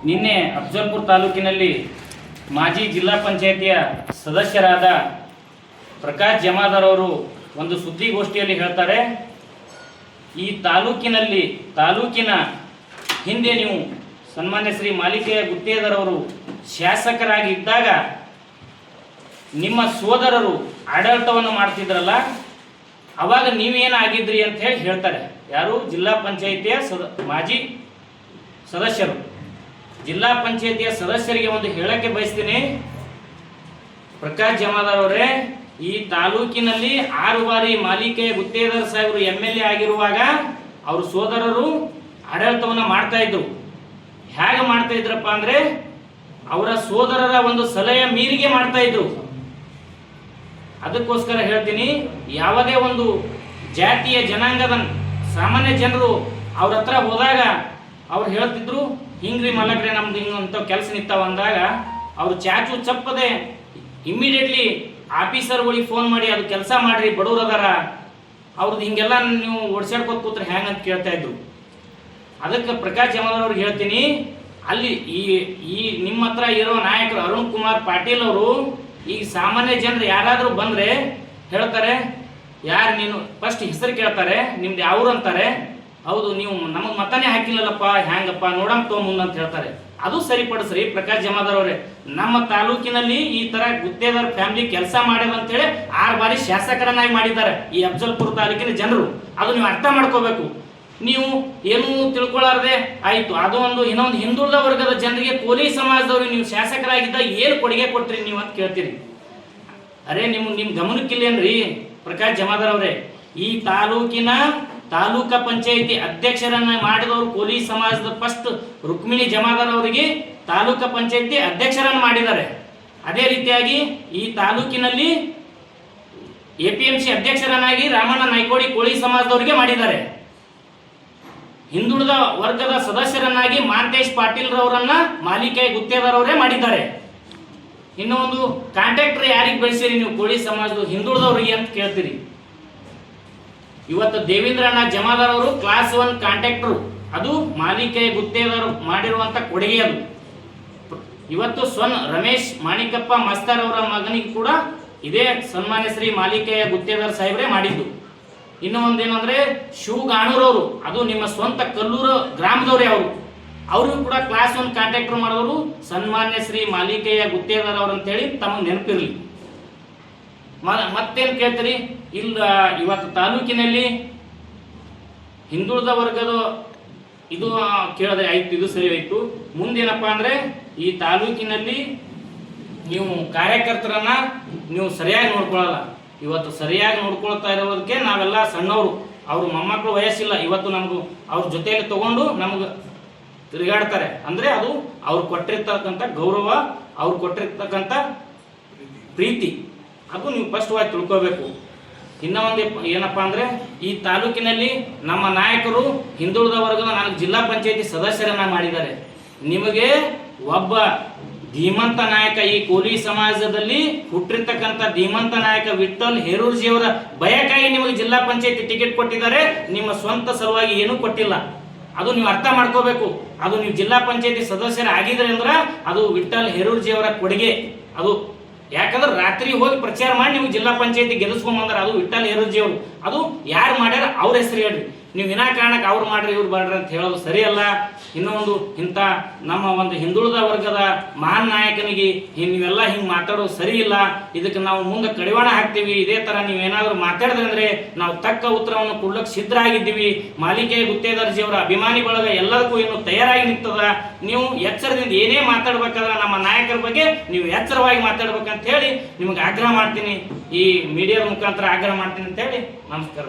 ನಿನ್ನೆ ಅಫಜಲ್ಪುರ ತಾಲೂಕಿನಲ್ಲಿ ಮಾಜಿ ಜಿಲ್ಲಾ ಪಂಚಾಯಿತಿಯ ಸದಸ್ಯರಾದ ಪ್ರಕಾಶ್ ಜಮಾದಾರ್ ಅವರು ಒಂದು ಸುದ್ದಿಗೋಷ್ಠಿಯಲ್ಲಿ ಹೇಳ್ತಾರೆ, ಈ ತಾಲೂಕಿನ ಹಿಂದೆ ನೀವು ಸನ್ಮಾನ್ಯ ಶ್ರೀ ಮಾಲಿಕೆಯ ಗುತ್ತೇದಾರ್ ಅವರು ಶಾಸಕರಾಗಿ ಇದ್ದಾಗ ನಿಮ್ಮ ಸೋದರರು ಆಡಳಿತವನ್ನು ಮಾಡ್ತಿದ್ರಲ್ಲ, ಅವಾಗ ನೀವೇನಾಗಿದ್ರಿ ಅಂತ ಹೇಳಿ ಹೇಳ್ತಾರೆ. ಯಾರು? ಜಿಲ್ಲಾ ಪಂಚಾಯಿತಿಯ ಮಾಜಿ ಸದಸ್ಯರು. ಜಿಲ್ಲಾ ಪಂಚಾಯಿತಿಯ ಸದಸ್ಯರಿಗೆ ಒಂದು ಹೇಳಕ್ಕೆ ಬಯಸ್ತೀನಿ, ಪ್ರಕಾಶ್ ಜಮಾದಾರ್ ಅವರೇ, ಈ ತಾಲೂಕಿನಲ್ಲಿ 6 ಬಾರಿ ಮಾಲಿಕೆಯ ಗುತ್ತೇದಾರ್ ಸಾಹೇಬರು MLA ಆಗಿರುವಾಗ ಅವ್ರ ಸೋದರರು ಆಡಳಿತವನ್ನು ಮಾಡ್ತಾ ಇದ್ರು. ಹೇಗೆ ಮಾಡ್ತಾ ಇದ್ರಪ್ಪ ಅಂದ್ರೆ, ಅವರ ಸೋದರರ ಒಂದು ಸಲಹೆಯ ಮೀರಿಗೆ ಮಾಡ್ತಾ ಇದ್ರು. ಅದಕ್ಕೋಸ್ಕರ ಹೇಳ್ತೀನಿ, ಯಾವುದೇ ಒಂದು ಜಾತಿಯ ಜನಾಂಗದ ಸಾಮಾನ್ಯ ಜನರು ಅವ್ರ ಹತ್ರ ಹೋದಾಗ ಅವ್ರು ಹೇಳ್ತಿದ್ರು, ಹಿಂಗ್ರಿ ಮಲಗ್ರೆ ನಮ್ದು ಹಿಂಗಂತ ಕೆಲಸ ನಿಂತಾವ ಅಂದಾಗ ಅವ್ರು ಚಾಚು ಚಪ್ಪದೆ ಇಮ್ಮಿಡಿಯೇಟ್ಲಿ ಆಫೀಸರ್ಗಳಿಗೆ ಫೋನ್ ಮಾಡಿ ಅದು ಕೆಲಸ ಮಾಡ್ರಿ, ಬಡವ್ರು ಅದಾರ, ಅವ್ರದ್ದು ಹಿಂಗೆಲ್ಲ ನೀವು ಓಡಿಸಾಡ್ಕೊತ ಕೂತ್ರೆ ಹೆಂಗಂತ ಕೇಳ್ತಾ ಇದ್ರು. ಅದಕ್ಕೆ ಪ್ರಕಾಶ್ ಜಮಾದಾರ್ ಅವ್ರಿಗೆ ಹೇಳ್ತೀನಿ, ಅಲ್ಲಿ ಈ ನಿಮ್ಮ ಹತ್ರ ಇರೋ ನಾಯಕರು ಅರುಣ್ ಕುಮಾರ್ ಪಾಟೀಲ್ ಅವರು ಈಗ ಸಾಮಾನ್ಯ ಜನರು ಯಾರಾದರೂ ಬಂದರೆ ಹೇಳ್ತಾರೆ, ಯಾರು ನೀನು ಫಸ್ಟ್ ಹೆಸರು ಕೇಳ್ತಾರೆ, ನಿಮ್ದು ಯಾವ್ರು ಅಂತಾರೆ. ಹೌದು, ನೀವು ನಮಗೆ ಮತನೇ ಹಾಕಿಲ್ಲಲ್ಲಪ್ಪ, ಹ್ಯಾಂಗಪ್ಪ ನೋಡಮ್ ಮುಂದೆ ಅಂತ ಹೇಳ್ತಾರೆ. ಅದು ಸರಿಪಡಿಸ್ರಿ ಪ್ರಕಾಶ್ ಜಮಾದಾರ್ ಅವರೇ. ನಮ್ಮ ತಾಲೂಕಿನಲ್ಲಿ ಈ ತರ ಗುತ್ತೇದಾರ್ ಫ್ಯಾಮಿಲಿ ಕೆಲಸ ಮಾಡ್ಯಾರ ಅಂತೇಳಿ 6 ಬಾರಿ ಶಾಸಕರನ್ನಾಗಿ ಮಾಡಿದ್ದಾರೆ ಈ ಅಫಜಲ್ಪುರ ತಾಲೂಕಿನ ಜನರು. ಅದು ನೀವು ಅರ್ಥ ಮಾಡ್ಕೋಬೇಕು. ನೀವು ಏನು ತಿಳ್ಕೊಳ್ಳಾರದೆ ಆಯ್ತು, ಅದು ಇನ್ನೊಂದು ಹಿಂದುಳಿದ ವರ್ಗದ ಜನರಿಗೆ ಕೋಲಿ ಸಮಾಜದವ್ರಿಗೆ ನೀವು ಶಾಸಕರಾಗಿದ್ದ ಏನು ಕೊಡುಗೆ ಕೊಟ್ರಿ ನೀವು ಅಂತ ಕೇಳ್ತೀರಿ. ಅರೆ ನಿಮ್ಮ ಗಮನಕ್ಕಿಲ್ಲೇನ್ರಿ ಪ್ರಕಾಶ್ ಜಮಾದಾರ್ ಅವರೇ? ಈ ತಾಲೂಕಾ ಪಂಚಾಯಿತಿ ಅಧ್ಯಕ್ಷರನ್ನ ಮಾಡಿದವರು ಕೋಲಿ ಸಮಾಜದ ಫಸ್ಟ್ ರುಕ್ಮಿಣಿ ಜಮಾದಾರ್ ಅವರಿಗೆ ತಾಲೂಕಾ ಪಂಚಾಯಿತಿ ಅಧ್ಯಕ್ಷರನ್ನು ಮಾಡಿದ್ದಾರೆ. ಅದೇ ರೀತಿಯಾಗಿ ಈ ತಾಲೂಕಿನಲ್ಲಿ APMC ಅಧ್ಯಕ್ಷರನ್ನಾಗಿ ರಾಮಣ್ಣ ನಾಯ್ಕೋಡಿ ಕೋಳಿ ಸಮಾಜದವರಿಗೆ ಮಾಡಿದ್ದಾರೆ. ಹಿಂದುಳಿದ ವರ್ಗದ ಸದಸ್ಯರನ್ನಾಗಿ ಮಾಂತೇಶ್ ಪಾಟೀಲ್ ರವರನ್ನ ಮಾಲಿಕೆಯ ಗುತ್ತೇದಾರ್ ಅವರೇ ಮಾಡಿದ್ದಾರೆ. ಇನ್ನು ಒಂದು ಕಾಂಟ್ರಾಕ್ಟರ್ ಯಾರಿಗೆ ಬೆಳೆಸಿರಿ ನೀವು ಕೋಳಿ ಸಮಾಜದ ಹಿಂದುಳಿದವರಿಗೆ ಅಂತ ಕೇಳ್ತೀರಿ. ಇವತ್ತು ದೇವೇಂದ್ರಣ್ಣ ಜಮಾದಾರ್ ಅವರು ಕ್ಲಾಸ್ 1 ಕಾಂಟ್ರಾಕ್ಟರ್, ಅದು ಮಾಲಿಕೆಯ ಗುತ್ತೇದಾರ್ ಮಾಡಿರುವಂತ ಕೊಡುಗೆ. ಅದು ಇವತ್ತು ರಮೇಶ್ ಮಾಣಿಕಪ್ಪ ಮಸ್ತಾರ್ ಅವರ ಮಗನಿಗೆ ಕೂಡ ಇದೇ ಸನ್ಮಾನ್ಯ ಶ್ರೀ ಮಾಲಿಕೆಯ ಗುತ್ತೇದಾರ್ ಸಾಹೇಬ್ರೆ ಮಾಡಿದ್ದು. ಇನ್ನು ಒಂದೇನಂದ್ರೆ ಶಿವಗಾಣೂರವರು, ಅದು ನಿಮ್ಮ ಸ್ವಂತ ಕಲ್ಲೂರು ಗ್ರಾಮದವರೇ ಅವ್ರಿಗೂ ಕೂಡ ಕ್ಲಾಸ್ 1 ಕಾಂಟ್ರಾಕ್ಟರ್ ಮಾಡಿದವರು ಸನ್ಮಾನ್ಯ ಶ್ರೀ ಮಾಲಿಕೆಯ ಗುತ್ತೇದಾರ್ ಅವರು ಅಂತೇಳಿ ತಮಗೆ ನೆನಪಿರಲಿ. ಮತ್ತೇನು ಕೇಳ್ತೀರಿ? ಇಲ್ಲ, ಇವತ್ತು ತಾಲೂಕಿನಲ್ಲಿ ಹಿಂದುಳಿದ ವರ್ಗದ ಇದು ಕೇಳದೆ ಆಯ್ತು, ಇದು ಸರಿ ಆಯ್ತು. ಮುಂದೇನಪ್ಪ ಅಂದ್ರೆ, ಈ ತಾಲೂಕಿನಲ್ಲಿ ನೀವು ಕಾರ್ಯಕರ್ತರನ್ನ ನೀವು ಸರಿಯಾಗಿ ನೋಡ್ಕೊಳ್ಳಲ್ಲ. ಇವತ್ತು ಸರಿಯಾಗಿ ನೋಡ್ಕೊಳ್ತಾ ಇರೋದಕ್ಕೆ ನಾವೆಲ್ಲ ಸಣ್ಣವರು, ಅವ್ರ ಮೊಮ್ಮಕ್ಕಳು ವಯಸ್ಸಿಲ್ಲ, ಇವತ್ತು ನಮಗೂ ಅವ್ರ ಜೊತೆಯಲ್ಲಿ ತಗೊಂಡು ನಮ್ಗೆ ತಿರುಗಾಡ್ತಾರೆ. ಅಂದ್ರೆ ಅದು ಅವ್ರು ಕೊಟ್ಟಿರ್ತಕ್ಕಂಥ ಗೌರವ, ಅವ್ರು ಕೊಟ್ಟಿರ್ತಕ್ಕಂಥ ಪ್ರೀತಿ, ಅದು ನೀವು ಫಸ್ಟ್ವಾಗಿ ತಿಳ್ಕೋಬೇಕು. ಇನ್ನೂ ಒಂದು ಏನಪ್ಪಾ ಅಂದ್ರೆ, ಈ ತಾಲೂಕಿನಲ್ಲಿ ನಮ್ಮ ನಾಯಕರು ಹಿಂದುಳಿದ ವರ್ಗದ ನನಗೆ ಜಿಲ್ಲಾ ಪಂಚಾಯತಿ ಸದಸ್ಯರನ್ನ ಮಾಡಿದ್ದಾರೆ. ನಿಮಗೆ ಒಬ್ಬ ಧೀಮಂತ ನಾಯಕ, ಈ ಕೋಲಿ ಸಮಾಜದಲ್ಲಿ ಹುಟ್ಟಿರ್ತಕ್ಕಂಥ ಧೀಮಂತ ನಾಯಕ ವಿಠ್ಠಲ್ ಹೇರೂರ್ಜಿಯವರ ಭಯಕ್ಕಾಗಿ ನಿಮಗೆ ಜಿಲ್ಲಾ ಪಂಚಾಯತಿ ಟಿಕೆಟ್ ಕೊಟ್ಟಿದ್ದಾರೆ. ನಿಮ್ಮ ಸ್ವಂತ ಸಲುವಾಗಿ ಏನೂ ಕೊಟ್ಟಿಲ್ಲ. ಅದು ನೀವು ಅರ್ಥ ಮಾಡ್ಕೋಬೇಕು. ಅದು ನೀವು ಜಿಲ್ಲಾ ಪಂಚಾಯತಿ ಸದಸ್ಯರ ಆಗಿದ್ರೆ ಅಂದ್ರೆ ಅದು ವಿಠ್ಠಲ್ ಹೇರೂರ್ಜಿಯವರ ಕೊಡುಗೆ. ಅದು ಯಾಕಂದ್ರೆ ರಾತ್ರಿ ಹೋಗಿ ಪ್ರಚಾರ ಮಾಡಿ ನಿಮ್ಗೆ ಜಿಲ್ಲಾ ಪಂಚಾಯತಿ ಗೆಲ್ಲಿಸ್ಕೊಂಡ್ ಬಂದ್ರೆ ಅದು ವಿಠ್ಠಲ್ ಹೇರೂರ್ಜಿ ಅವರು. ಅದು ಯಾರು ಮಾಡ್ಯಾರ ಅವ್ರ ಹೆಸರು ಹೇಳ್ರಿ. ನೀವು ವಿನಾಕಾರಣಕ್ಕೆ ಅವ್ರು ಮಾಡ್ರಿ ಇವ್ರು ಮಾಡ್ರಿ ಅಂತ ಹೇಳೋದು ಸರಿಯಲ್ಲ. ಇನ್ನೊಂದು ಇಂಥ ನಮ್ಮ ಒಂದು ಹಿಂದುಳಿದ ವರ್ಗದ ಮಹಾನ್ ನಾಯಕನಿಗೆ ನೀವೆಲ್ಲ ಹಿಂಗೆ ಮಾತಾಡೋದು ಸರಿ ಇಲ್ಲ. ಇದಕ್ಕೆ ನಾವು ಮುಂದೆ ಕಡಿವಾಣ ಹಾಕ್ತೀವಿ. ಇದೇ ತರ ನೀವೇನಾದ್ರೂ ಮಾತಾಡಿದ್ರೆ ಅಂದ್ರೆ ನಾವು ತಕ್ಕ ಉತ್ತರವನ್ನು ಕೊಡ್ಲಿಕ್ಕೆ ಸಿದ್ಧ ಆಗಿದ್ದೀವಿ. ಮಾಲಿಕೆಯ ಗುತ್ತೇದಾರ್ಜಿ ಅವರ ಅಭಿಮಾನಿ ಬಳಗ ಎಲ್ಲದಕ್ಕೂ ಇನ್ನು ತಯಾರಾಗಿ ನಿಂತದ. ನೀವು ಎಚ್ಚರದಿಂದ ಏನೇ ಮಾತಾಡ್ಬೇಕಾದ್ರೆ ನಮ್ಮ ನಾಯಕರ ಬಗ್ಗೆ ನೀವು ಎಚ್ಚರವಾಗಿ ಮಾತಾಡ್ಬೇಕಂತ ಹೇಳಿ ನಿಮಗೆ ಆಗ್ರಹ ಮಾಡ್ತೀನಿ. ಈ ಮೀಡಿಯಾದ ಮುಖಾಂತರ ಆಗ್ರಹ ಮಾಡ್ತೀನಿ ಅಂತ ಹೇಳಿ ನಮಸ್ಕಾರ.